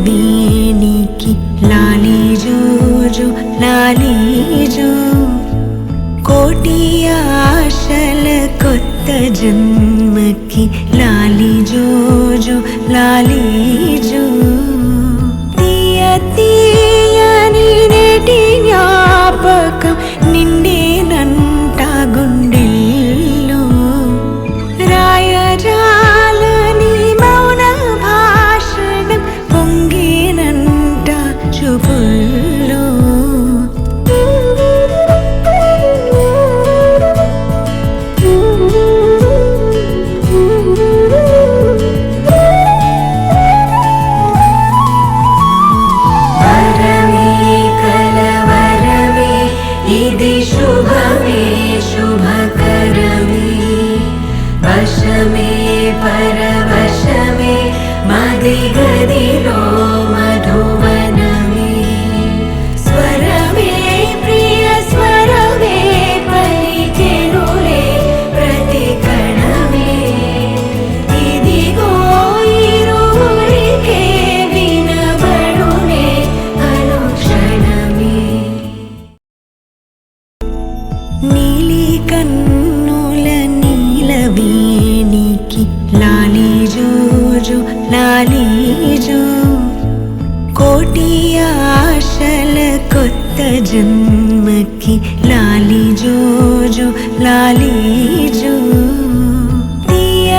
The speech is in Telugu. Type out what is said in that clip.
నీలవేణికి లాలి జో జో లాలి జో కోటి ఆశల కొత్త జన్మకి లాలి జో జో లాలి జో తీయ తీయని నేటి జ్ఞాపకం నిండేనంట గుండెల్లో రాయజాలని మౌన భాషణం పొంగేనంట చూపుల్లో ఇది శుభమే శుభకరమే వశమే పరవశమే మది గదిలో మధువనమే స్వరమే ప్రియ స్వరమే పలికెనులే ప్రతి కణమే ఇదిగో ఇరువురికే వినబడునే అనుక్షణమే నీలి కన్నుల నీలవేణికి లాలి జో జో లాలి జో కోటి ఆశల కొత్త జన్మకి లాలి జో జో లాలి జో తీయ